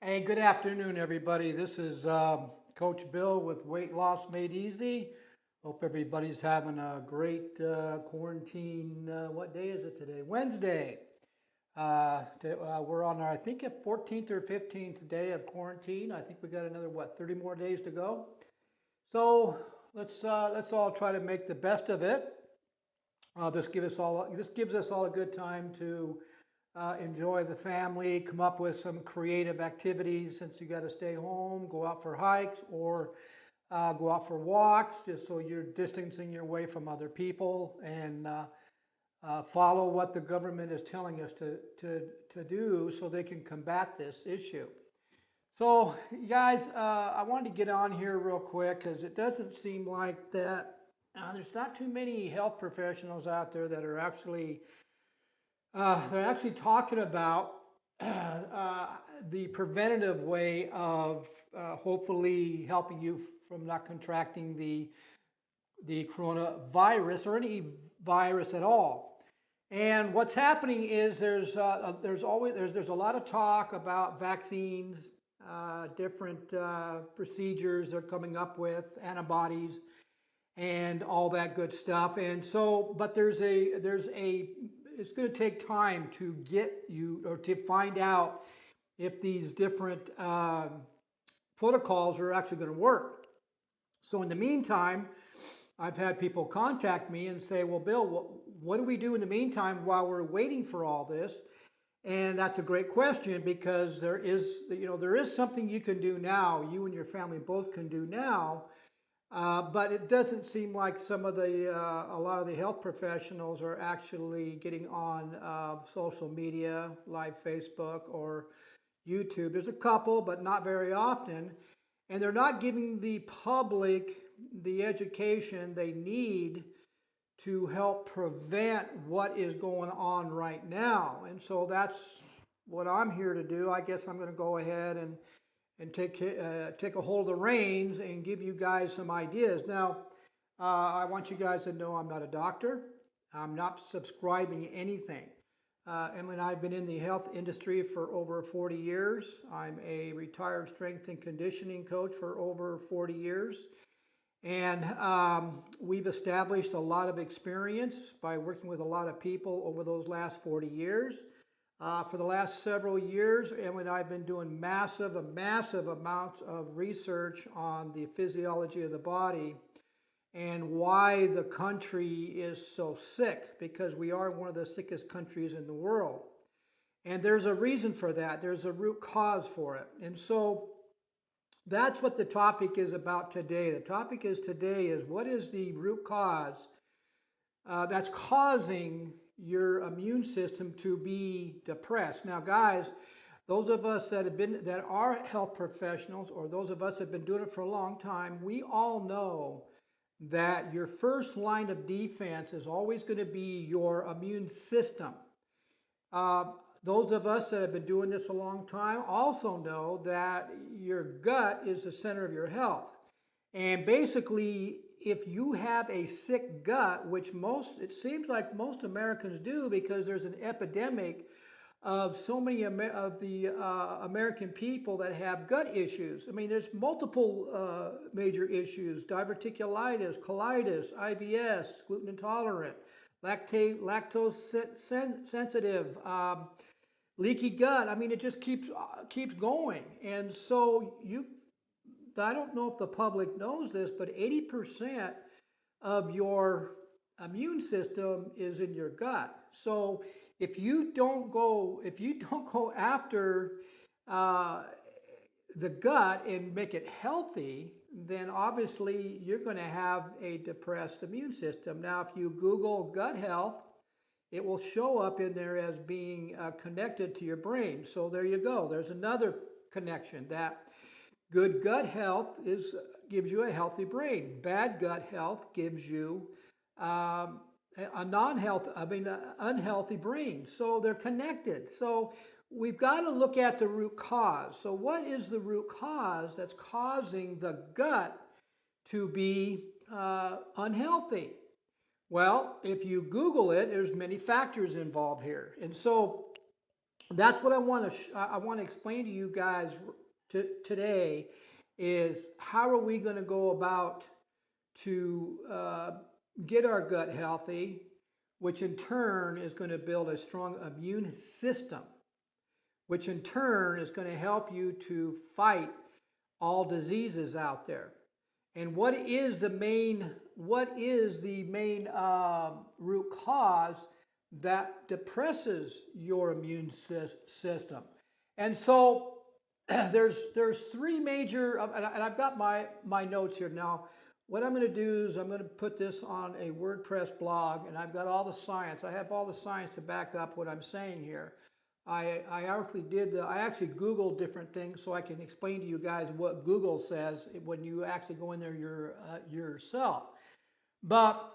Hey, good afternoon, everybody. This is Coach Bill with Weight Loss Made Easy. Hope everybody's having a great quarantine. What day is it today? Wednesday. We're on our, I think, 14th or 15th day of quarantine. I think we got another, 30 more days to go. So let's all try to make the best of it. This gives us all a good time to enjoy the family, come up with some creative activities since you got to stay home, go out for hikes or go out for walks, just so you're distancing your way from other people and follow what the government is telling us to do so they can combat this issue. So, guys, I wanted to get on here real quick because it doesn't seem like that there's not too many health professionals out there that are actually they're actually talking about the preventative way of hopefully helping you from not contracting the coronavirus or any virus at all. And what's happening is there's a lot of talk about vaccines, different procedures they're coming up with, antibodies, and all that good stuff. And so, but there's a it's going to take time to get you or to find out if these different protocols are actually going to work. So in the meantime, I've had people contact me and say, well, Bill, what do we do in the meantime while we're waiting for all this? And that's a great question because there is something you can do now, you and your family both can do now, but it doesn't seem like a lot of the health professionals are actually getting on social media, like Facebook or YouTube. There's a couple, but not very often. And they're not giving the public the education they need to help prevent what is going on right now. And so that's what I'm here to do. I guess I'm going to go ahead and take a hold of the reins and give you guys some ideas. Now, I want you guys to know I'm not a doctor. I'm not subscribing anything. Emily and I have been in the health industry for over 40 years. I'm a retired strength and conditioning coach for over 40 years. And we've established a lot of experience by working with a lot of people over those last 40 years. For the last several years, Emily and I have been doing massive amounts of research on the physiology of the body and why the country is so sick, because we are one of the sickest countries in the world. And there's a reason for that. There's a root cause for it. And so that's what the topic is about today. The topic today is what is the root cause that's causing your immune system to be depressed. Now, guys, those of us that are health professionals, or those of us that have been doing it for a long time, we all know that your first line of defense is always going to be your immune system. Those of us that have been doing this a long time also know that your gut is the center of your health. And basically, if you have a sick gut, which it seems like most Americans do, because there's an epidemic of so many of the American people that have gut issues. I mean, there's multiple major issues: diverticulitis, colitis, IBS, gluten intolerant, lactose sensitive, leaky gut. I mean, it just keeps going. And so I don't know if the public knows this, but 80% of your immune system is in your gut. So if you don't go after the gut and make it healthy, then obviously you're going to have a depressed immune system. Now, if you Google gut health, it will show up in there as being connected to your brain. So there you go. There's another connection. That good gut health gives you a healthy brain. Bad gut health gives you unhealthy brain. So they're connected. So we've got to look at the root cause. So what is the root cause that's causing the gut to be unhealthy? Well, if you Google it, there's many factors involved here. And so That's what I want to explain to you guys today is how are we going to go about to get our gut healthy, which in turn is going to build a strong immune system, which in turn is going to help you to fight all diseases out there. And what is the main root cause that depresses your immune system? And so there's three major, and I've got my notes here now. What I'm going to do is I'm going to put this on a WordPress blog, and I've got all the science. I have all the science to back up what I'm saying here. I actually Googled different things so I can explain to you guys what Google says when you actually go in there yourself. But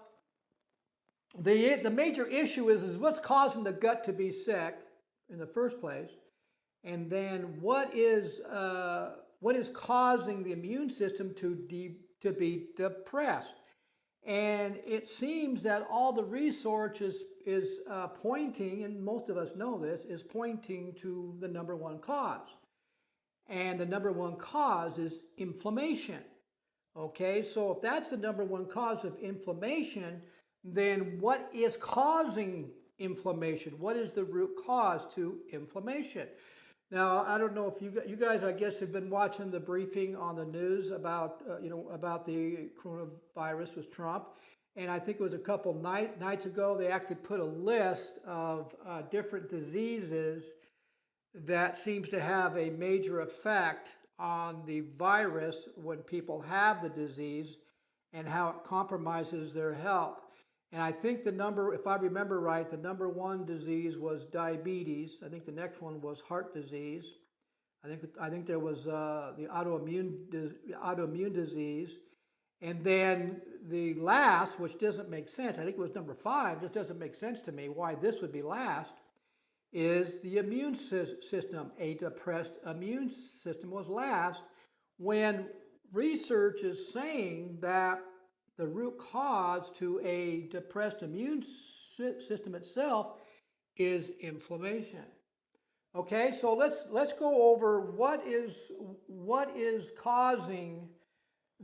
the major issue is what's causing the gut to be sick in the first place, and then what is causing the immune system to be depressed. And it seems that all the research is pointing, and most of us know this, is pointing to the number one cause. And the number one cause is inflammation. Okay, so if that's the number one cause of inflammation, then what is causing inflammation? What is the root cause to inflammation? Now, I don't know if you guys, I guess, have been watching the briefing on the news about about the coronavirus with Trump, and I think it was a couple nights ago they actually put a list of different diseases that seems to have a major effect on the virus when people have the disease and how it compromises their health. And I think the number, if I remember right, the number one disease was diabetes. I think the next one was heart disease. I think there was the autoimmune disease, and then the last, which doesn't make sense. I think it was number 5. This doesn't make sense to me why this would be last. Is the immune system. A depressed immune system was last, when research is saying that the root cause to a depressed immune system itself is inflammation. Okay, so let's go over what is causing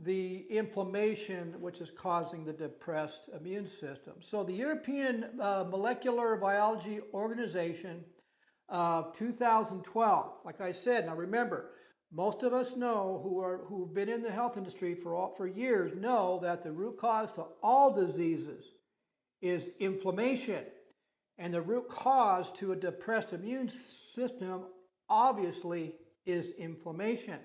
the inflammation, which is causing the depressed immune system. So the European Molecular Biology Organization of 2012, like I said, now remember, most of us know who've been in the health industry for years know that the root cause to all diseases is inflammation. And the root cause to a depressed immune system obviously is inflammation.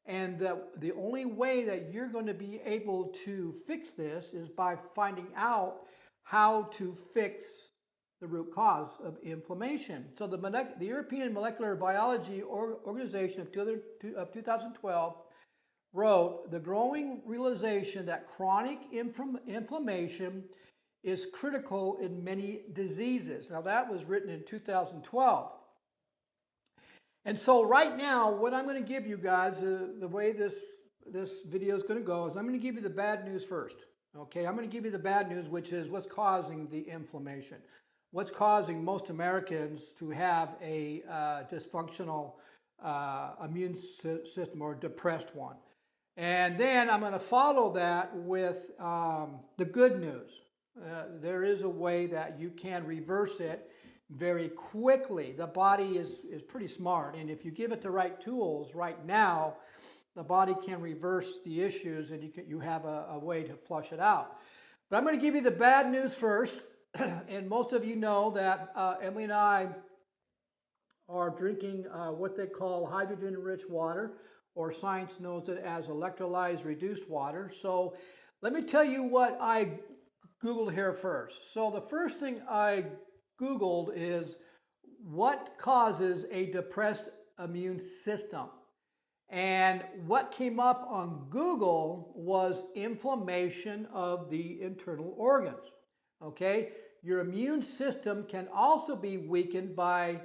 And the only way that you're going to be able to fix this is by finding out how to fix the root cause of inflammation. So the European Molecular Biology Organization of 2012 wrote, the growing realization that chronic inflammation is critical in many diseases. Now that was written in 2012. And so right now, what I'm going to give you guys, the way this video is going to go is I'm going to give you the bad news first. Okay, I'm going to give you the bad news, which is what's causing the inflammation. What's causing most Americans to have a dysfunctional immune system or depressed one. And then I'm going to follow that with the good news. There is a way that you can reverse it very quickly. The body is pretty smart, and if you give it the right tools right now, the body can reverse the issues, and you have a way to flush it out. But I'm going to give you the bad news first, and most of you know that Emily and I are drinking what they call hydrogen-rich water, or science knows it as electrolyzed reduced water. So let me tell you what I Googled here first. So the first thing I Googled is what causes a depressed immune system. And what came up on Google was inflammation of the internal organs. Okay, your immune system can also be weakened by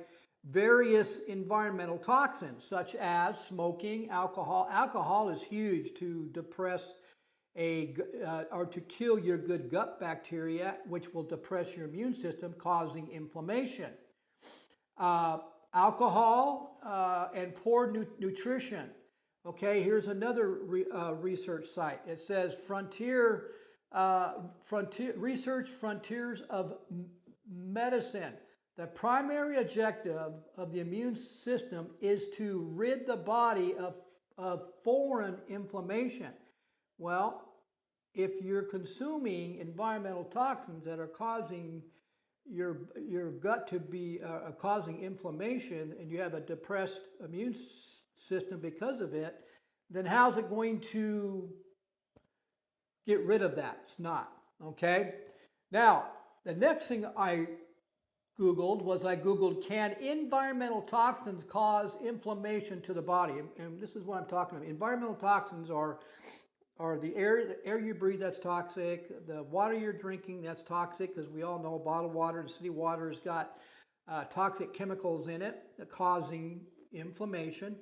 various environmental toxins such as smoking, alcohol. Alcohol is huge to depress or to kill your good gut bacteria, which will depress your immune system, causing inflammation. alcohol, and poor nutrition. Okay, here's another research site. It says Research Frontiers of Medicine. The primary objective of the immune system is to rid the body of foreign inflammation. Well, if you're consuming environmental toxins that are causing your gut to be causing inflammation, and you have a depressed immune system because of it, then how's it going to get rid of that? It's not. Okay. Now, the next thing I Googled, can environmental toxins cause inflammation to the body? And this is what I'm talking about. Environmental toxins are the air you breathe that's toxic, the water you're drinking that's toxic, because we all know bottled water and city water has got toxic chemicals in it causing inflammation.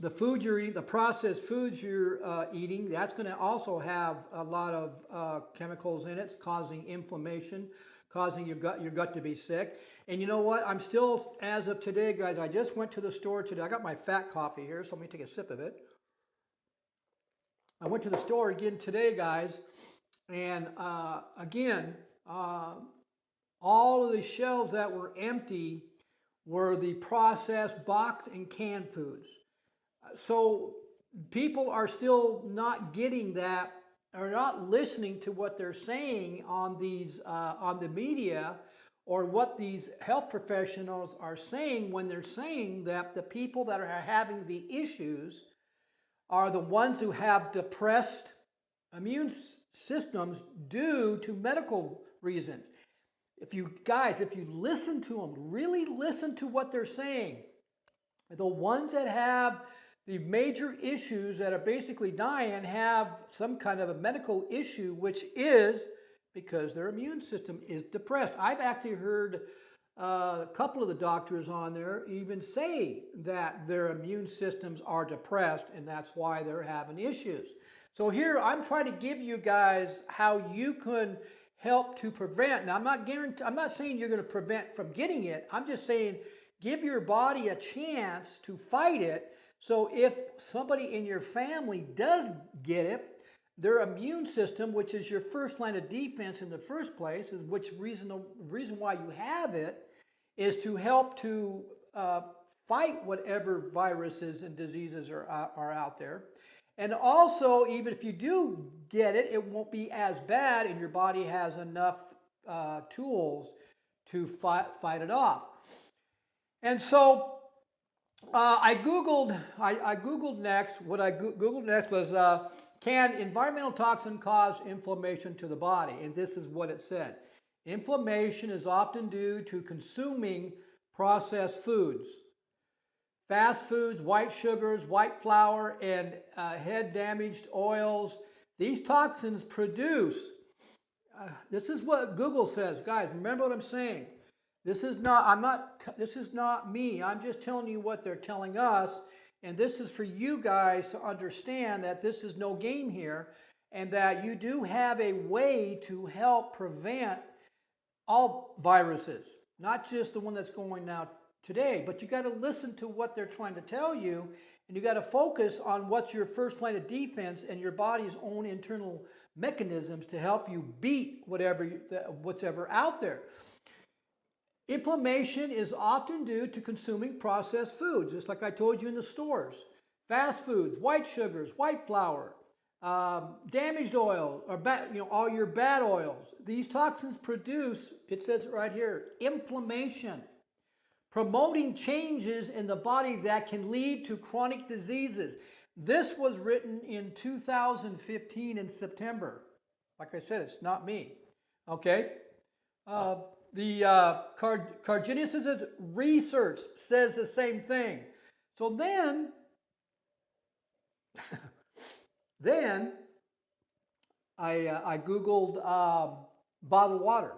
The food you're eating, the processed foods you're eating, that's going to also have a lot of chemicals in it, causing inflammation, causing your gut to be sick. And you know what? I'm still, as of today, guys, I just went to the store today. I got my fat coffee here, so let me take a sip of it. I went to the store again today, guys, and again, all of the shelves that were empty were the processed boxed and canned foods. So people are still not getting that, or not listening to what they're saying on these on the media, or what these health professionals are saying when they're saying that the people that are having the issues are the ones who have depressed immune systems due to medical reasons. If you listen to them, really listen to what they're saying, the ones that have the major issues that are basically dying have some kind of a medical issue, which is because their immune system is depressed. I've actually heard a couple of the doctors on there even say that their immune systems are depressed, and that's why they're having issues. So here I'm trying to give you guys how you can help to prevent. Now I'm not saying you're going to prevent from getting it. I'm just saying give your body a chance to fight it. So if somebody in your family does get it, their immune system, which is your first line of defense in the first place, is the reason why you have it, is to help to fight whatever viruses and diseases are out there. And also, even if you do get it, it won't be as bad, and your body has enough tools to fight it off. And so I Googled next. What I Googled next was, can environmental toxin cause inflammation to the body? And this is what it said. Inflammation is often due to consuming processed foods. Fast foods, white sugars, white flour, and head-damaged oils. These toxins produce, this is what Google says. Guys, remember what I'm saying. This is not me. I'm just telling you what they're telling us. And this is for you guys to understand that this is no game here, and that you do have a way to help prevent all viruses, not just the one that's going now today, but you got to listen to what they're trying to tell you, and you got to focus on what's your first line of defense and your body's own internal mechanisms to help you beat what's ever out there. Inflammation is often due to consuming processed foods, just like I told you in the stores. Fast foods, white sugars, white flour, damaged oil, or all your bad oils. These toxins produce, it says it right here, inflammation, promoting changes in the body that can lead to chronic diseases. This was written in 2015 in September. Like I said, it's not me. Okay? The Carcinogenesis research says the same thing. So then I Googled bottled water,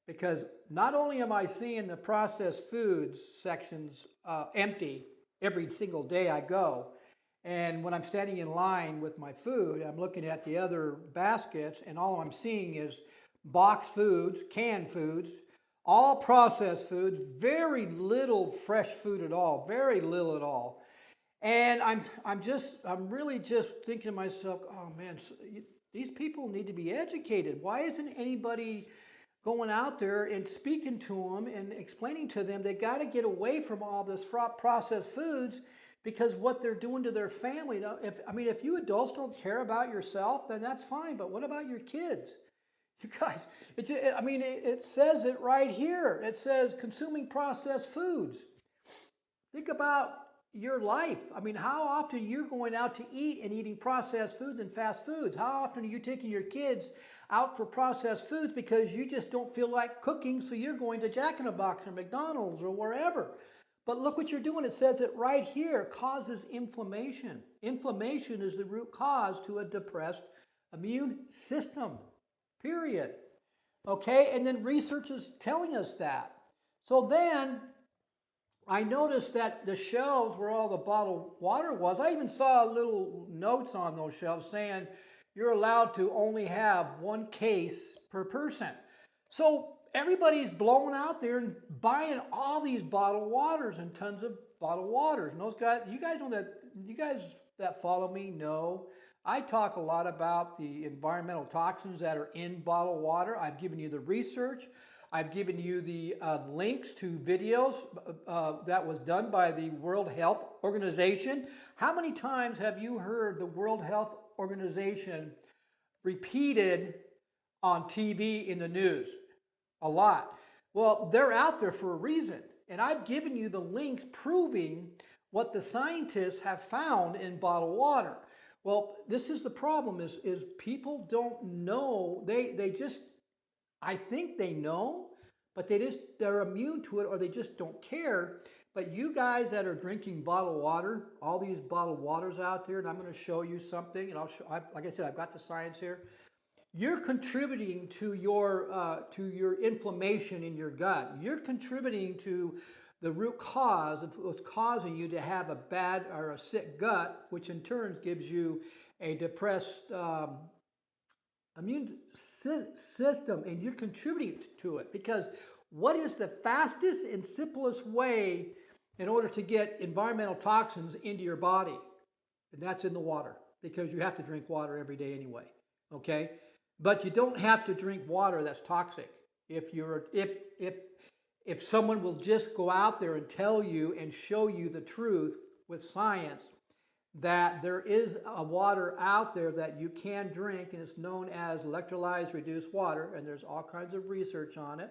because not only am I seeing the processed foods sections empty every single day I go, and when I'm standing in line with my food, I'm looking at the other baskets, and all I'm seeing is boxed foods, canned foods, All processed foods, very little fresh food at all, very little at all. And I'm really just thinking to myself, oh man, these people need to be educated. Why isn't anybody going out there and speaking to them and explaining to them they got to get away from all this processed foods because what they're doing to their family. Now, if you adults don't care about yourself, then that's fine. But what about your kids? You guys, it says it right here. It says consuming processed foods. Think about your life. I mean, how often you're going out to eat and eating processed foods and fast foods? How often are you taking your kids out for processed foods because you just don't feel like cooking, so you're going to Jack in the Box or McDonald's or wherever? But look what you're doing. It says it right here. Causes inflammation. Inflammation is the root cause to a depressed immune system. Period. Okay, and then research is telling us that. So then I noticed that the shelves where all the bottled water was, I even saw little notes on those shelves saying you're allowed to only have one case per person. So everybody's blowing out there and buying all these bottled waters and tons of bottled waters. And those guys, you guys that follow me know I talk a lot about the environmental toxins that are in bottled water. I've given you the research. I've given you the links to videos that was done by the World Health Organization. How many times have you heard the World Health Organization repeated on TV in the news? A lot. Well, they're out there for a reason. And I've given you the links proving what the scientists have found in bottled water. Well, this is the problem is people don't know. They just, I think they know, but they're immune to it or they just don't care. But you guys that are drinking bottled water, all these bottled waters out there, and I'm going to show you something, and like I said, I've got the science here. You're contributing to your inflammation in your gut. You're contributing to the root cause of what's causing you to have a bad or a sick gut, which in turn gives you a depressed immune system, and you're contributing to it. Because what is the fastest and simplest way in order to get environmental toxins into your body? And that's in the water, because you have to drink water every day anyway. Okay? But you don't have to drink water that's toxic. If someone will just go out there and tell you and show you the truth with science that there is a water out there that you can drink, and it's known as electrolyzed reduced water, and there's all kinds of research on it.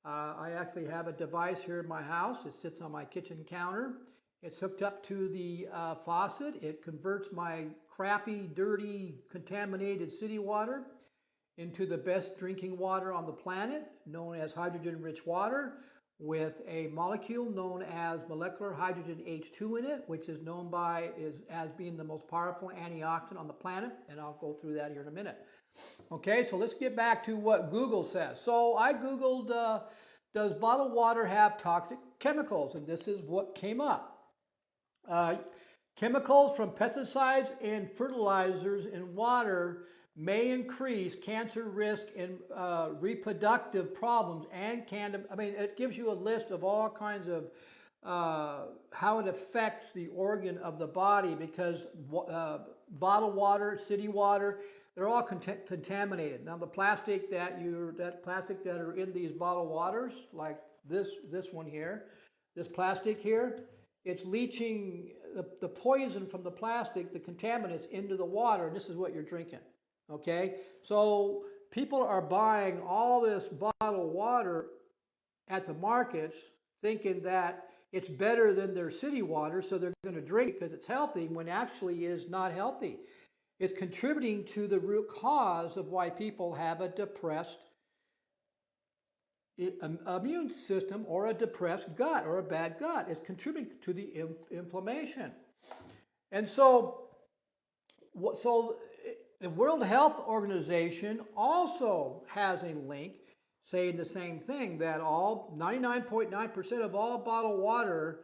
I actually have a device here in my house. It sits on my kitchen counter. It's hooked up to the faucet. It converts my crappy, dirty, contaminated city water into the best drinking water on the planet, known as hydrogen-rich water, with a molecule known as molecular hydrogen H2 in it, which is known as being the most powerful antioxidant on the planet, and I'll go through that here in a minute. Okay, so let's get back to what Google says. So I Googled, does bottled water have toxic chemicals? And this is what came up. Chemicals from pesticides and fertilizers in water may increase cancer risk and reproductive problems and it gives you a list of all kinds of how it affects the organ of the body, because bottled water, city water, they're all contaminated. Now the plastic that are in these bottled waters, like this one here, this plastic here, it's leaching the poison from the plastic, the contaminants, into the water, and this is what you're drinking. Okay, so people are buying all this bottled water at the markets thinking that it's better than their city water, so they're going to drink it because it's healthy, when actually is not healthy. It's contributing to the root cause of why people have a depressed immune system or a depressed gut or a bad gut. It's contributing to the inflammation. And so the World Health Organization also has a link saying the same thing, that 99.9% of all bottled water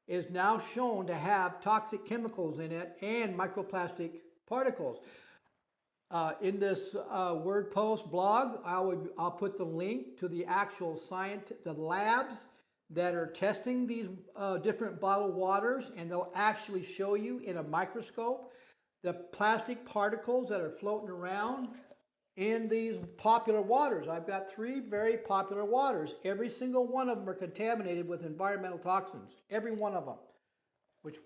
is now shown to have toxic chemicals in it and microplastic particles. In this Word Post blog, I'll put the link to the actual the labs that are testing these different bottled waters, and they'll actually show you in a microscope the plastic particles that are floating around in these popular waters. I've got 3 very popular waters. Every single one of them are contaminated with environmental toxins. Every one of them, which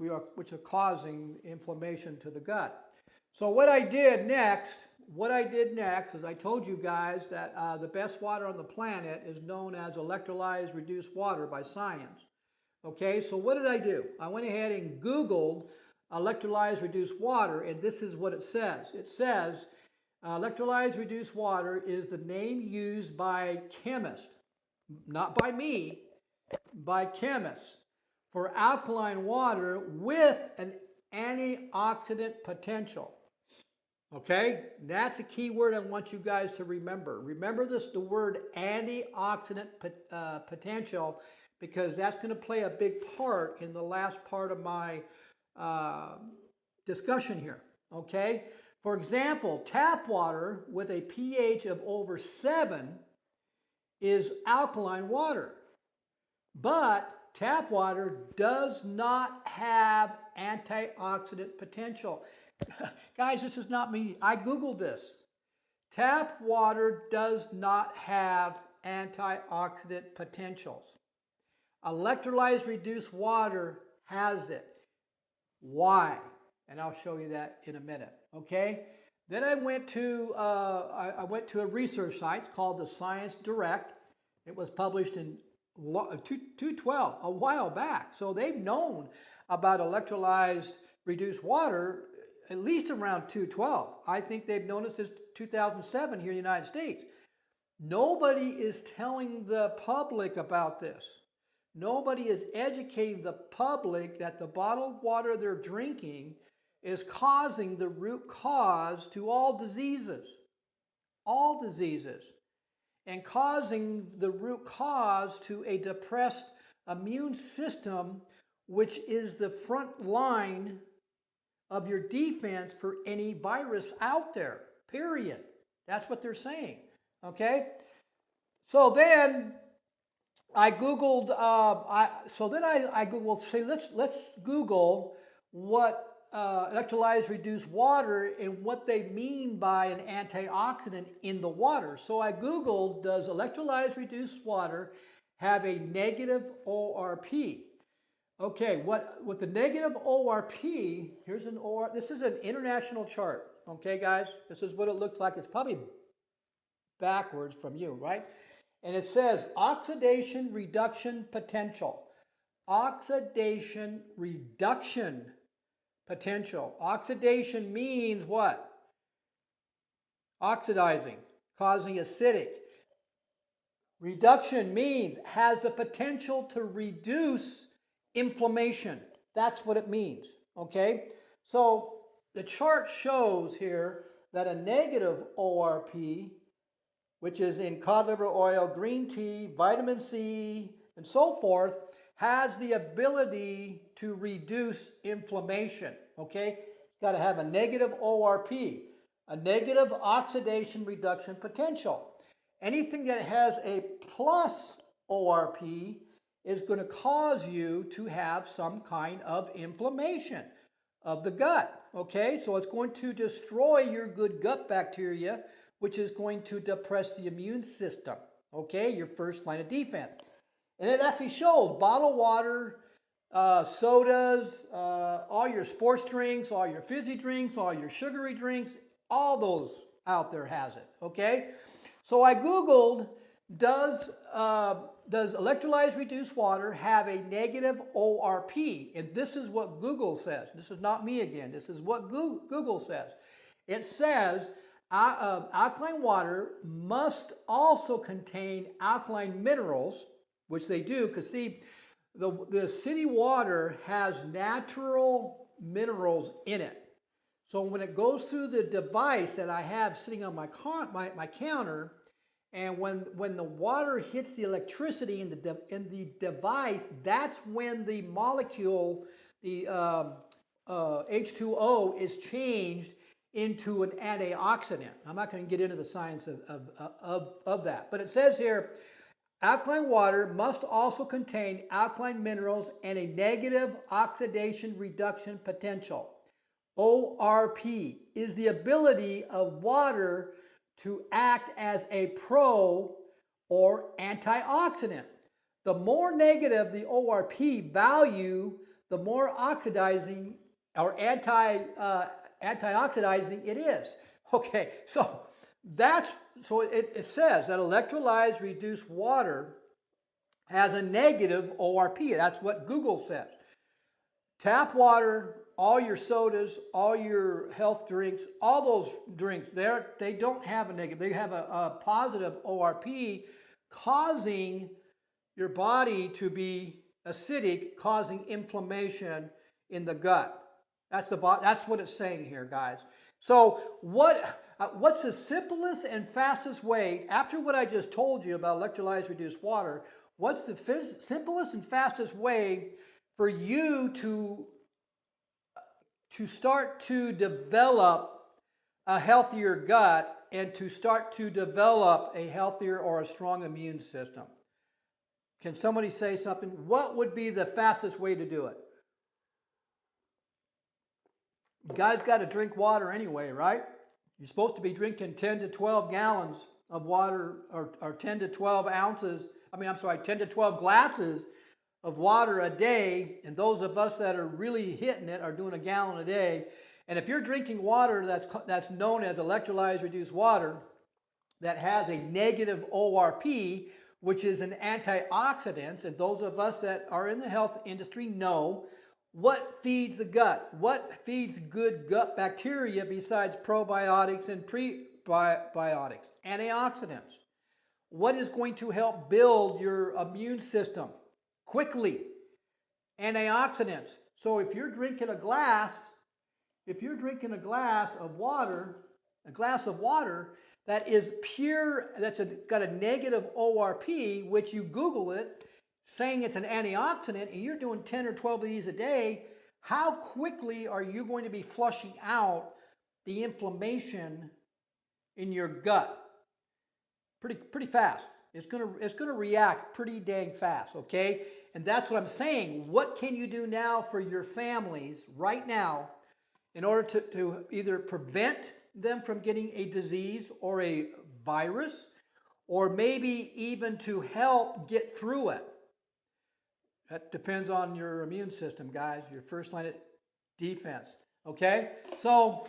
are causing inflammation to the gut. So what I did next is I told you guys that the best water on the planet is known as electrolyzed reduced water by science. Okay, so what did I do? I went ahead and Googled electrolyzed reduced water, and this is what it says. It says electrolyzed reduced water is the name used by chemists, not by me, by chemists, for alkaline water with an antioxidant potential. Okay, that's a key word I want you guys to remember. Remember the word antioxidant potential, because that's going to play a big part in the last part of my discussion here. Okay, for example, tap water with a pH of over 7 is alkaline water, but tap water does not have antioxidant potential. Guys, this is not me. I Googled this. Tap water does not have antioxidant potentials. Electrolyzed reduced water has it. Why? And I'll show you that in a minute. Okay? Then I went to a research site called the Science Direct. It was published in 2012, a while back. So they've known about electrolyzed reduced water at least around 2012. I think they've known it since 2007 here in the United States. Nobody is telling the public about this. Nobody is educating the public that the bottled water they're drinking is causing the root cause to all diseases, and causing the root cause to a depressed immune system, which is the front line of your defense for any virus out there, period. That's what they're saying, okay? So then I Googled, I Googled, say, let's Google what electrolyzed reduced water and what they mean by an antioxidant in the water. So I Googled, does electrolyzed reduced water have a negative ORP? Okay, what the negative ORP, here's an OR, this is an international chart. Okay, guys, this is what it looks like. It's probably backwards from you, right? And it says oxidation reduction potential. Oxidation reduction potential. Oxidation means what? Oxidizing, causing acidic. Reduction means has the potential to reduce inflammation. That's what it means, okay? So the chart shows here that a negative ORP, which is in cod liver oil, green tea, vitamin C, and so forth, has the ability to reduce inflammation, okay? It's got to have a negative ORP, a negative oxidation reduction potential. Anything that has a plus ORP is going to cause you to have some kind of inflammation of the gut, okay? So it's going to destroy your good gut bacteria, which is going to depress the immune system, okay? Your first line of defense. And it actually shows bottled water, sodas, all your sports drinks, all your fizzy drinks, all your sugary drinks, all those out there has it, okay? So I Googled, does electrolyzed reduced water have a negative ORP? And this is what Google says. This is not me again. This is what Google says. It says alkaline water must also contain alkaline minerals, which they do, because see, the city water has natural minerals in it. So when it goes through the device that I have sitting on my counter, and when the water hits the electricity in the device, that's when the molecule, the H2O, is changed into an antioxidant. I'm not going to get into the science of that. But it says here, alkaline water must also contain alkaline minerals and a negative oxidation reduction potential. ORP is the ability of water to act as a pro or antioxidant. The more negative the ORP value, the more oxidizing or antioxidizing it is. Okay, so it says that electrolyzed reduced water has a negative ORP. That's what Google says. Tap water, all your sodas, all your health drinks, all those drinks, they don't have a negative. They have a positive ORP, causing your body to be acidic, causing inflammation in the gut. That's what it's saying here, guys. So what's the simplest and fastest way, after what I just told you about electrolyzed reduced water, what's the simplest and fastest way for you to start to develop a healthier gut and to start to develop a healthier or a strong immune system? Can somebody say something? What would be the fastest way to do it? You guys got to drink water anyway, right? You're supposed to be drinking 10 to 12 gallons of water, or 10 to 12 ounces, 10 to 12 glasses of water a day. And those of us that are really hitting it are doing a gallon a day. And if you're drinking water that's known as electrolyzed reduced water, that has a negative ORP, which is an antioxidant, and those of us that are in the health industry know what feeds the gut, what feeds good gut bacteria besides probiotics and prebiotics, antioxidants. What is going to help build your immune system quickly? Antioxidants. So if you're drinking a glass of water, that is pure, got a negative ORP, which you Google it, saying it's an antioxidant, and you're doing 10 or 12 of these a day, how quickly are you going to be flushing out the inflammation in your gut? Pretty fast. It's gonna react pretty dang fast, okay? And that's what I'm saying. What can you do now for your families right now in order to either prevent them from getting a disease or a virus, or maybe even to help get through it? That depends on your immune system, guys, your first line of defense. Okay? So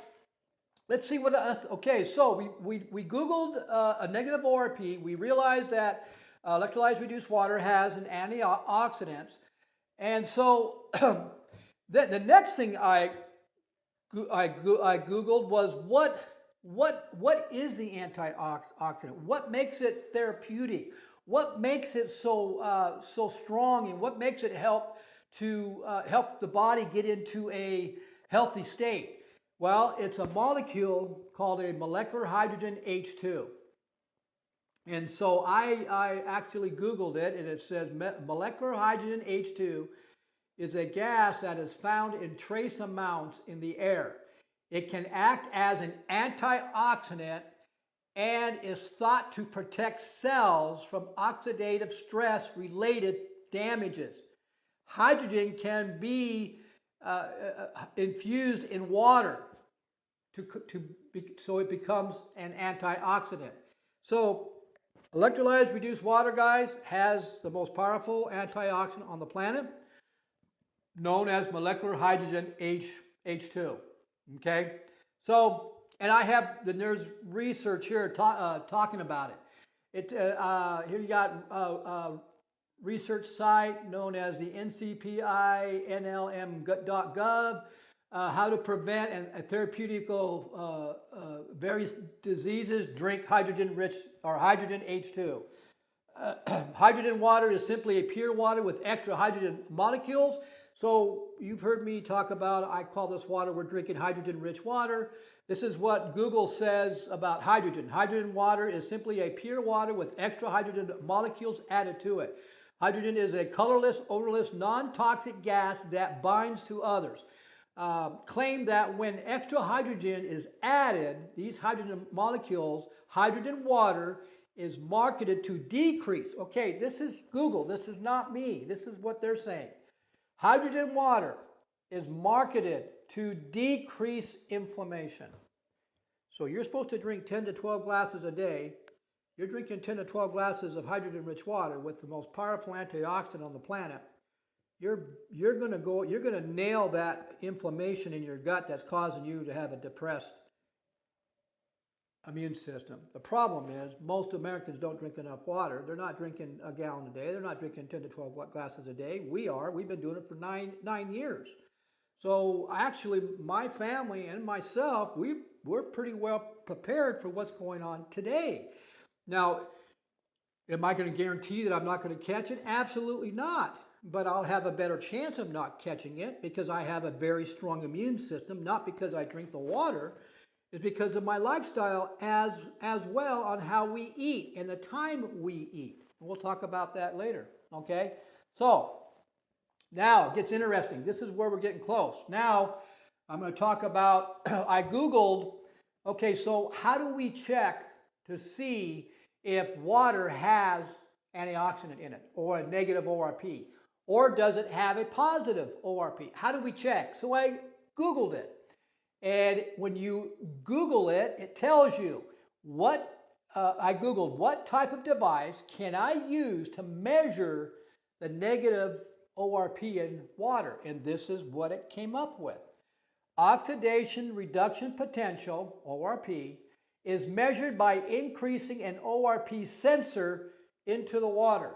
let's see what else. Okay, so we Googled a negative ORP. We realized that electrolyzed reduced water has an antioxidant. And so the next thing I Googled was what is the antioxidant? What makes it therapeutic? What makes it so strong, and what makes it help the body get into a healthy state? Well, it's a molecule called a molecular hydrogen H2. And so I actually Googled it, and it says molecular hydrogen H2 is a gas that is found in trace amounts in the air. It can act as an antioxidant and is thought to protect cells from oxidative stress related damages. Hydrogen can be infused in water so it becomes an antioxidant. So electrolyzed reduced water, guys, has the most powerful antioxidant on the planet, known as molecular hydrogen H2. Okay? So, and there's research here talking about it. Here you got a research site known as the NCPI NLM.gov, how to prevent and therapeutical various diseases. Drink hydrogen-rich or hydrogen H2. Hydrogen water is simply a pure water with extra hydrogen molecules. So you've heard me talk about, I call this water, we're drinking hydrogen-rich water. This is what Google says about hydrogen. Hydrogen water is simply a pure water with extra hydrogen molecules added to it. Hydrogen is a colorless, odorless, non-toxic gas that binds to others. claim that when extra hydrogen is added, these hydrogen molecules, hydrogen water, is marketed to decrease. Okay, this is Google. This is not me. This is what they're saying. Hydrogen water is marketed to decrease inflammation. So you're supposed to drink 10 to 12 glasses a day. You're drinking 10 to 12 glasses of hydrogen-rich water with the most powerful antioxidant on the planet. You're going to nail that inflammation in your gut that's causing you to have a depressed immune system. The problem is most Americans don't drink enough water. They're not drinking a gallon a day. They're not drinking 10 to 12 glasses a day. We are. We've been doing it for nine years. So actually, my family and myself, we're pretty well prepared for what's going on today. Now, am I going to guarantee that I'm not going to catch it? Absolutely not. But I'll have a better chance of not catching it because I have a very strong immune system, not because I drink the water. It's because of my lifestyle as well on how we eat and the time we eat. We'll talk about that later, okay? So, now it gets interesting. This is where we're getting close. Now, I'm going to talk about, I Googled, okay, so how do we check to see if water has antioxidant in it or a negative ORP? Or does it have a positive ORP? How do we check? So I Googled it. And when you Google it, it tells you what, I Googled what type of device can I use to measure the negative ORP in water. And this is what it came up with. Oxidation reduction potential, ORP, is measured by increasing an ORP sensor into the water.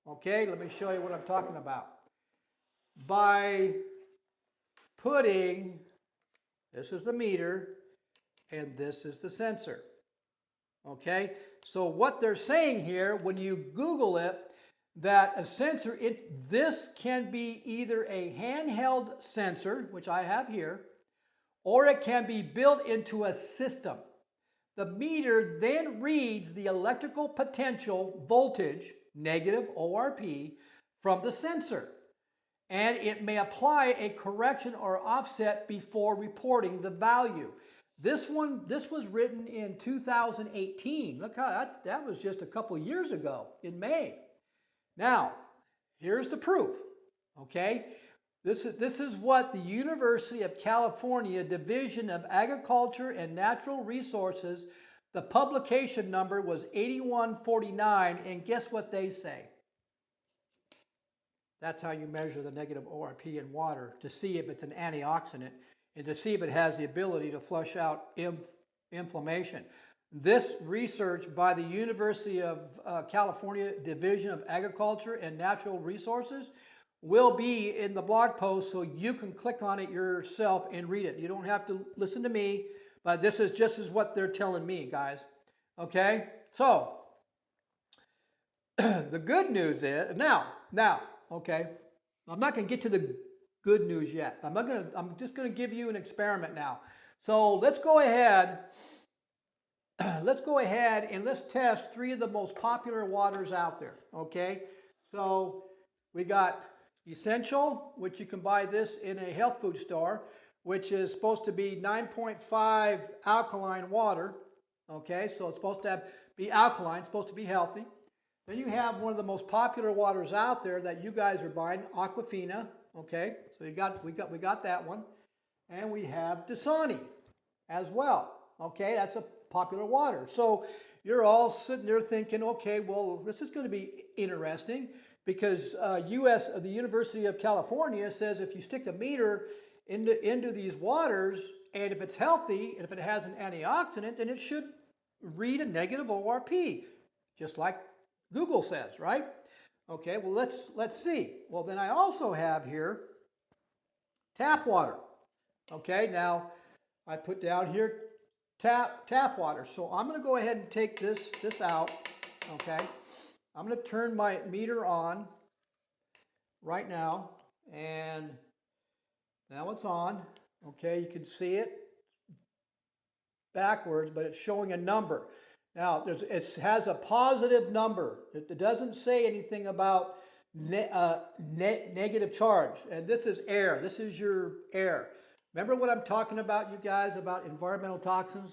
Okay, let me show you what I'm talking about. By putting, this is the meter, and this is the sensor. Okay, so what they're saying here, when you Google it, that a sensor, this can be either a handheld sensor, which I have here, or it can be built into a system. The meter then reads the electrical potential voltage, negative ORP, from the sensor. And it may apply a correction or offset before reporting the value. This was written in 2018. Look how that was just a couple years ago in May. Now, here's the proof. Okay? This is what the University of California Division of Agriculture and Natural Resources, the publication number was 8149, and guess what they say? That's how you measure the negative ORP in water, to see if it's an antioxidant and to see if it has the ability to flush out inflammation. This research by the University of California Division of Agriculture and Natural Resources will be in the blog post, so you can click on it yourself and read it. You don't have to listen to me, but this is just as what they're telling me, guys. Okay? So, the good news is, now, okay, I'm not going to get to the good news yet. I'm just going to give you an experiment now. So, let's go ahead and let's test 3 of the most popular waters out there, okay? So, we got Essential, which you can buy this in a health food store, which is supposed to be 9.5 alkaline water. Okay, so it's supposed to be alkaline, it's supposed to be healthy. Then you have one of the most popular waters out there that you guys are buying, Aquafina. Okay, so we got that one, and we have Dasani as well. Okay, that's a popular water. So you're all sitting there thinking, okay, well, this is going to be interesting. Because the University of California says if you stick a meter into these waters, and if it's healthy, and if it has an antioxidant, then it should read a negative ORP, just like Google says, right? Okay, well, let's see. Well, then I also have here tap water. Okay, now I put down here tap water. So I'm going to go ahead and take this out, okay? I'm going to turn my meter on right now, and now it's on. Okay, you can see it backwards, but it's showing a number. Now, it has a positive number. It doesn't say anything about negative charge. And this is air. This is your air. Remember what I'm talking about, you guys, about environmental toxins?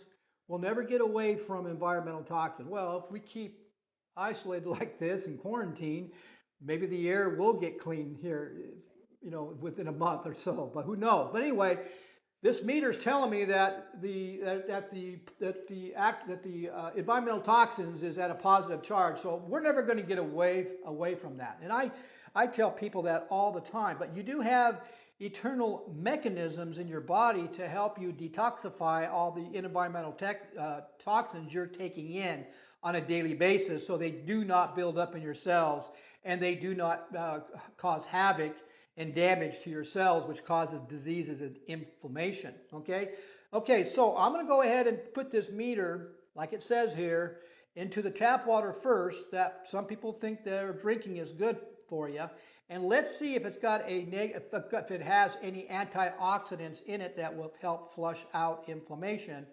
We'll never get away from environmental toxins. Well, if we keep isolated like this in quarantine, maybe the air will get clean here, within a month or so. But who knows? But anyway, this meter is telling me that the environmental toxins is at a positive charge. So we're never going to get away from that. And I tell people that all the time. But you do have eternal mechanisms in your body to help you detoxify all the environmental toxins you're taking in on a daily basis, so they do not build up in your cells and they do not cause havoc and damage to your cells, which causes diseases and inflammation. Okay, so I'm going to go ahead and put this meter, like it says here, into the tap water first, that some people think their drinking is good for you. And let's see if it's got if it has any antioxidants in it that will help flush out inflammation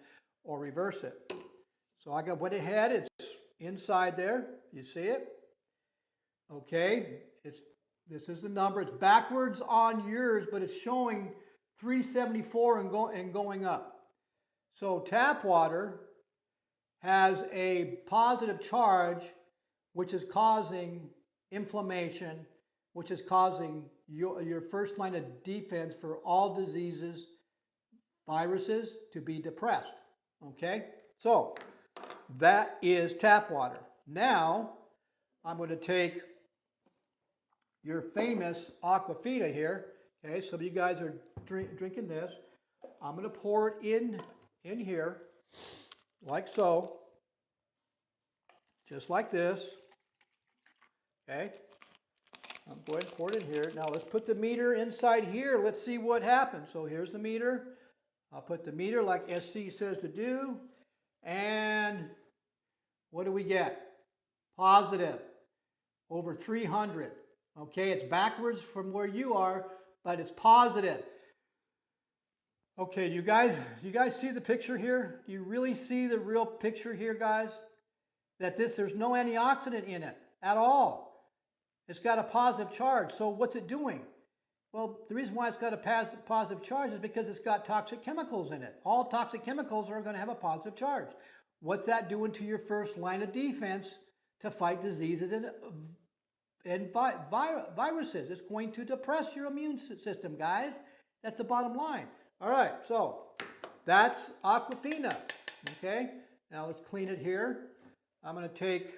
or reverse it. So I went ahead, it's inside there. You see it? Okay, this is the number. It's backwards on yours, but it's showing 374 and going up. So tap water has a positive charge, which is causing inflammation, which is causing your first line of defense for all diseases, viruses, to be depressed. Okay, so that is tap water. Now I'm going to take your famous Aquafina here. Okay, some of you guys are drinking this. I'm going to pour it in here, like so, just like this. Okay, I'm going to pour it in here. Now let's put the meter inside here. Let's see what happens. So here's the meter. I'll put the meter like SC says to do. And what do we get? Positive. Over 300. Okay, it's backwards from where you are, but it's positive. Okay, you guys see the picture here? Do you really see the real picture here, guys? That there's no antioxidant in it at all. It's got a positive charge. So what's it doing? Well, the reason why it's got a positive charge is because it's got toxic chemicals in it. All toxic chemicals are going to have a positive charge. What's that doing to your first line of defense to fight diseases and viruses? It's going to depress your immune system, guys. That's the bottom line. All right, so that's Aquafina. Okay, now let's clean it here. I'm going to take,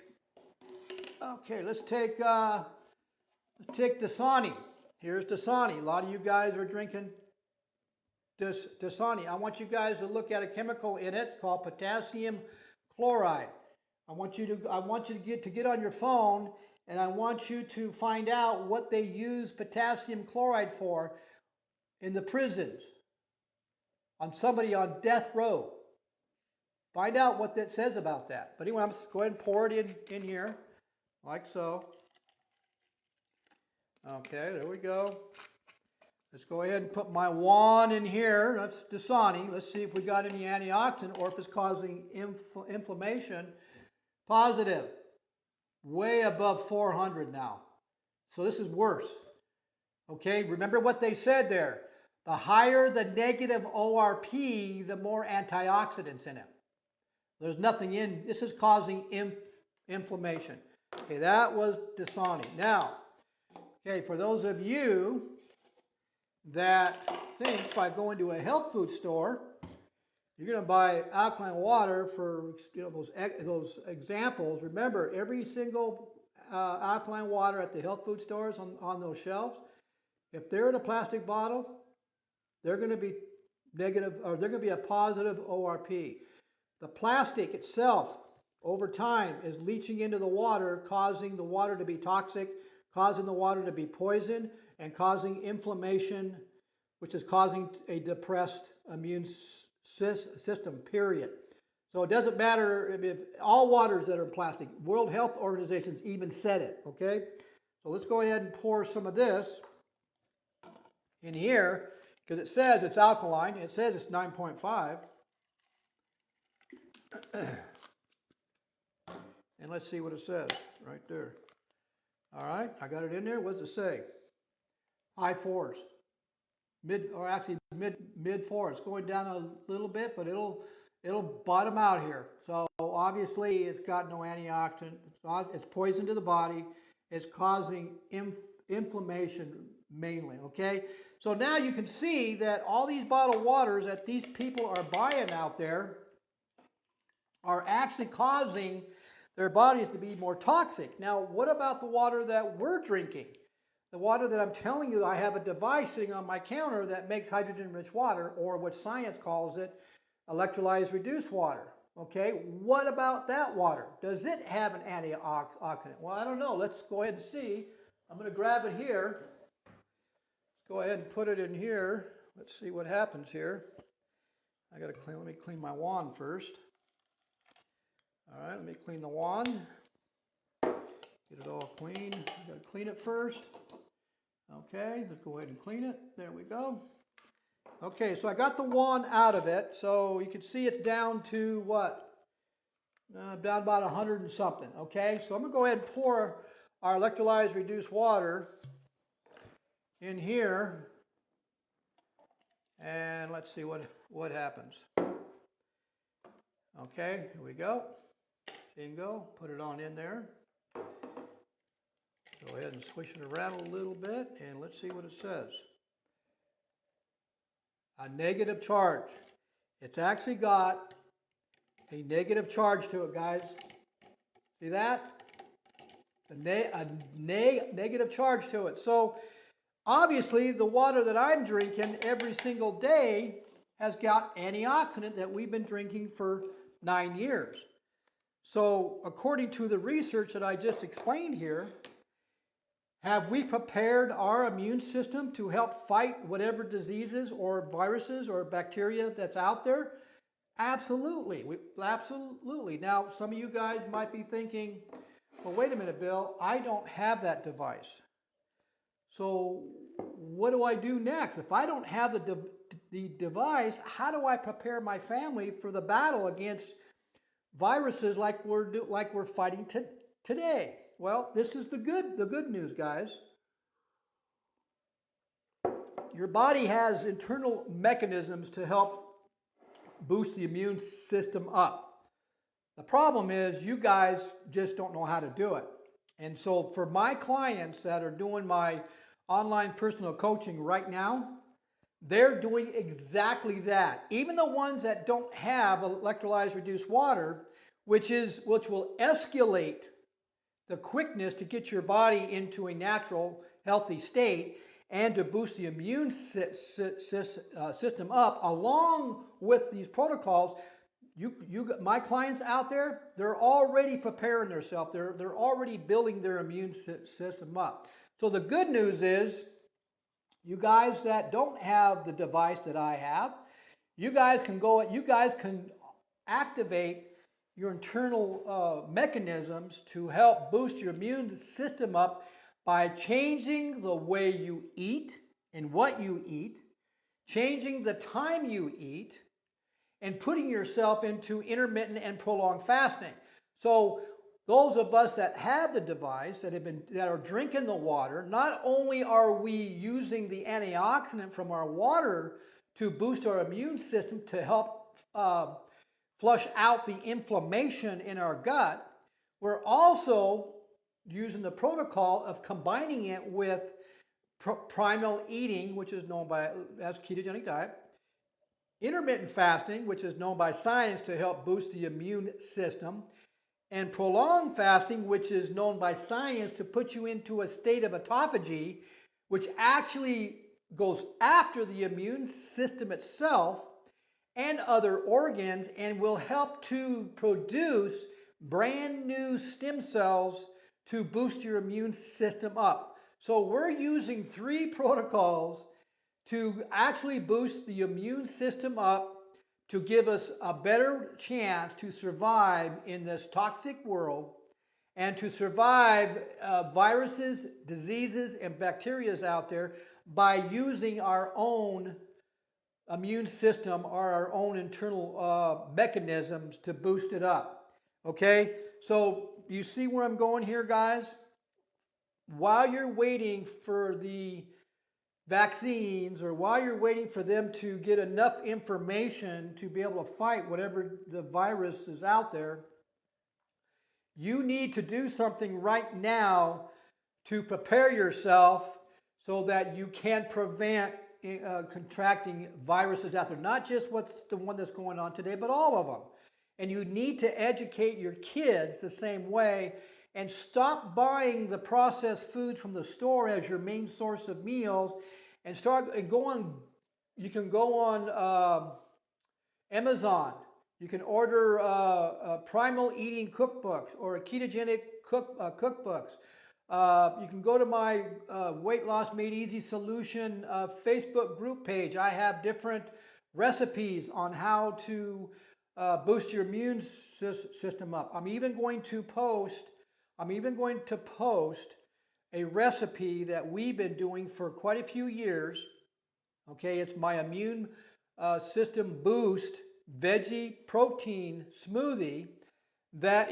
let's take Dasani. Here's Dasani. A lot of you guys are drinking Dasani. I want you guys to look at a chemical in it called potassium chloride. I want you to get on your phone, and I want you to find out what they use potassium chloride for in the prisons on somebody on death row. Find out what that says about that. But anyway, I'm just go ahead and pour it in here, like so. Okay, there we go. Let's go ahead and put my wand in here. That's Dasani. Let's see if we got any antioxidant or if it's causing inflammation. Positive. Way above 400 now. So this is worse. Okay, remember what they said there. The higher the negative ORP, the more antioxidants in it. There's nothing in. This is causing inflammation. Okay, that was Dasani. Now, okay, for those of you that think by going to a health food store, you're going to buy alkaline water for those examples. Remember, every single alkaline water at the health food stores on those shelves, if they're in a plastic bottle, they're going to be negative, or they're going to be a positive ORP. The plastic itself, over time, is leaching into the water, causing the water to be toxic, causing the water to be poison, and causing inflammation, which is causing a depressed immune system, period. So it doesn't matter if all waters that are plastic. World Health Organization even said it, okay? So let's go ahead and pour some of this in here, because it says it's alkaline. It says it's 9.5. And let's see what it says right there. All right, I got it in there. What does it say? High fours. mid four. It's going down a little bit, but it'll bottom out here. So obviously it's got no antioxidant. It's poison to the body. It's causing inflammation mainly. Okay. So now you can see that all these bottled waters that these people are buying out there are actually causing their bodies to be more toxic. Now, what about the water that we're drinking? The water that I'm telling you, I have a device sitting on my counter that makes hydrogen-rich water, or what science calls it, electrolyzed reduced water. Okay, what about that water? Does it have an antioxidant? Well, I don't know. Let's go ahead and see. I'm going to grab it here. Go ahead and put it in here. Let's see what happens here. Let me clean my wand first. All right, let me clean the wand. Get it all clean. I got to clean it first. Okay, let's go ahead and clean it. There we go. Okay, so I got the wand out of it. So you can see it's down to what? Down about 100 and something. Okay, so I'm going to go ahead and pour our electrolyzed reduced water in here. And let's see what happens. Okay, here we go. Bingo, put it on in there. Go ahead and swish it around a little bit, and let's see what it says. A negative charge. It's actually got a negative charge to it, guys. See that? A negative charge to it. So, obviously, the water that I'm drinking every single day has got antioxidant that we've been drinking for 9 years. So, according to the research that I just explained here, have we prepared our immune system to help fight whatever diseases or viruses or bacteria that's out there? Absolutely. Absolutely. Now, some of you guys might be thinking, well, wait a minute, Bill, I don't have that device. So, what do I do next? If I don't have the device, how do I prepare my family for the battle against viruses like we're fighting today? Well, this is the good news, guys. Your body has internal mechanisms to help boost the immune system up. The problem is you guys just don't know how to do it. And so for my clients that are doing my online personal coaching right now, they're doing exactly that. Even the ones that don't have electrolyzed reduced water, which will escalate the quickness to get your body into a natural, healthy state and to boost the immune system up, along with these protocols. My clients out there, they're already preparing themselves. They're already building their immune system up. So the good news is, you guys that don't have the device that I have, you guys can activate your internal mechanisms to help boost your immune system up by changing the way you eat and what you eat, changing the time you eat, and putting yourself into intermittent and prolonged fasting. So those of us that have the device, that are drinking the water, not only are we using the antioxidant from our water to boost our immune system to help flush out the inflammation in our gut, we're also using the protocol of combining it with primal eating, which is known as ketogenic diet, intermittent fasting, which is known by science to help boost the immune system, and prolonged fasting, which is known by science to put you into a state of autophagy, which actually goes after the immune system itself and other organs and will help to produce brand new stem cells to boost your immune system up. So we're using 3 protocols to actually boost the immune system up to give us a better chance to survive in this toxic world and to survive viruses, diseases, and bacteria out there by using our own immune system or our own internal mechanisms to boost it up. Okay, so you see where I'm going here, guys? While you're waiting for the vaccines, or while you're waiting for them to get enough information to be able to fight whatever the virus is out there, you need to do something right now to prepare yourself so that you can prevent contracting viruses out there. Not just what's the one that's going on today, but all of them. And you need to educate your kids the same way and stop buying the processed foods from the store as your main source of meals and start and go on. You can go on Amazon. You can order primal eating cookbooks or ketogenic cookbooks. You can go to my Weight Loss Made Easy Solution Facebook group page. I have different recipes on how to boost your immune system up. I'm even going to post a recipe that we've been doing for quite a few years. Okay, it's my immune system boost veggie protein smoothie that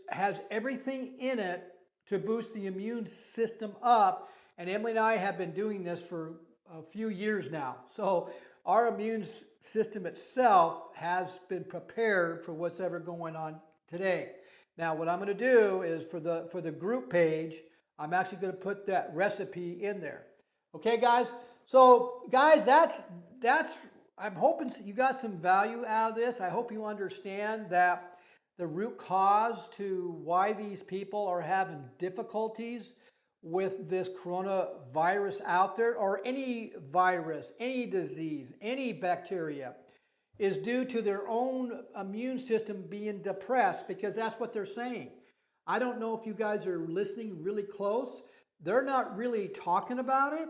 has everything in it to boost the immune system up. And Emily and I have been doing this for a few years now. So our immune system itself has been prepared for what's ever going on today. Now, what I'm going to do is for the group page, I'm actually going to put that recipe in there. Okay, guys? So, guys, that's I'm hoping you got some value out of this. I hope you understand that the root cause to why these people are having difficulties with this coronavirus out there, or any virus, any disease, any bacteria, is due to their own immune system being depressed, because that's what they're saying. I don't know if you guys are listening really close. They're not really talking about it,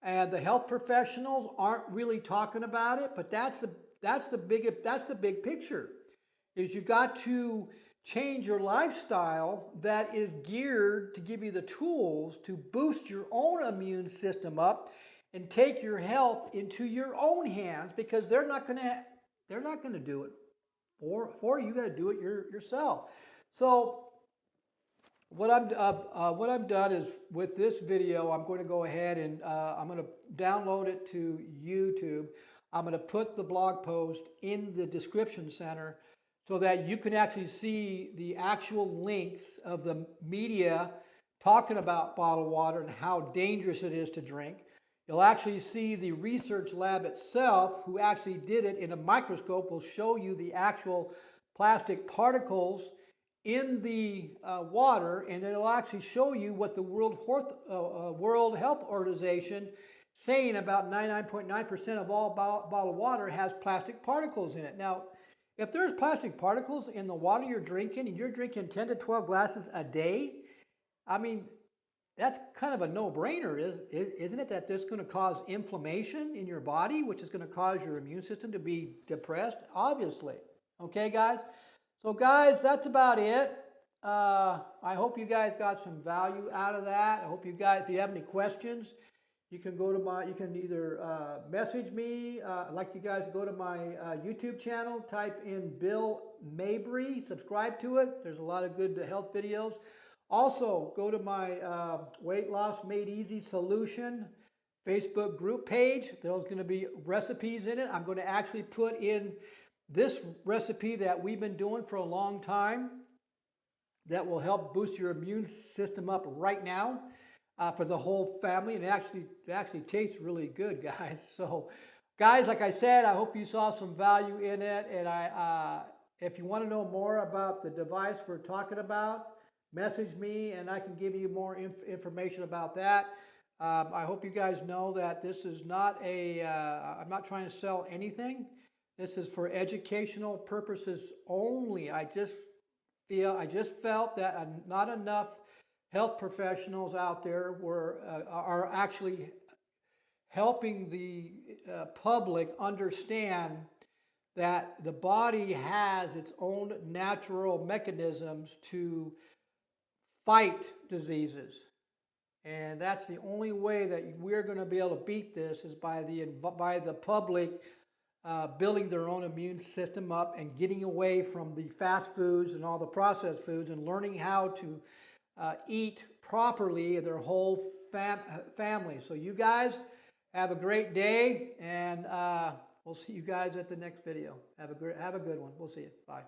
and the health professionals aren't really talking about it, but that's the big picture. Is you got to change your lifestyle that is geared to give you the tools to boost your own immune system up and take your health into your own hands, because they're not going to do it for you. You got to do it yourself. So what I've done is, with this video, I'm going to go ahead and I'm going to download it to YouTube. I'm going to put the blog post in the description center so that you can actually see the actual links of the media talking about bottled water and how dangerous it is to drink. You'll actually see the research lab itself, who actually did it in a microscope, will show you the actual plastic particles in the water, and it'll actually show you what the World Health Organization saying about 99.9% of all bottled water has plastic particles in it. Now, if there's plastic particles in the water you're drinking, and you're drinking 10 to 12 glasses a day, I mean, that's kind of a no-brainer, isn't it? That that's going to cause inflammation in your body, which is going to cause your immune system to be depressed, obviously. Okay, guys? So, guys, that's about it. I hope you guys got some value out of that. I hope you guys, if you have any questions, you can either message me. I'd like you guys to go to my YouTube channel, type in Bill Mabry, subscribe to it. There's a lot of good health videos. Also, go to my Weight Loss Made Easy Solution Facebook group page. There's going to be recipes in it. I'm going to actually put in this recipe that we've been doing for a long time that will help boost your immune system up right now. For the whole family, and it actually tastes really good, guys. So, guys, like I said, I hope you saw some value in it. And if you want to know more about the device we're talking about, message me, and I can give you more information about that. I hope you guys know that this is not I'm not trying to sell anything. This is for educational purposes only. I just felt that not enough health professionals out there are actually helping the public understand that the body has its own natural mechanisms to fight diseases. And that's the only way that we're going to be able to beat this, is by the public building their own immune system up and getting away from the fast foods and all the processed foods, and learning how to eat properly their whole family. So you guys, Have a great day, and we'll see you guys at the next video. Have a good one. We'll see you. Bye.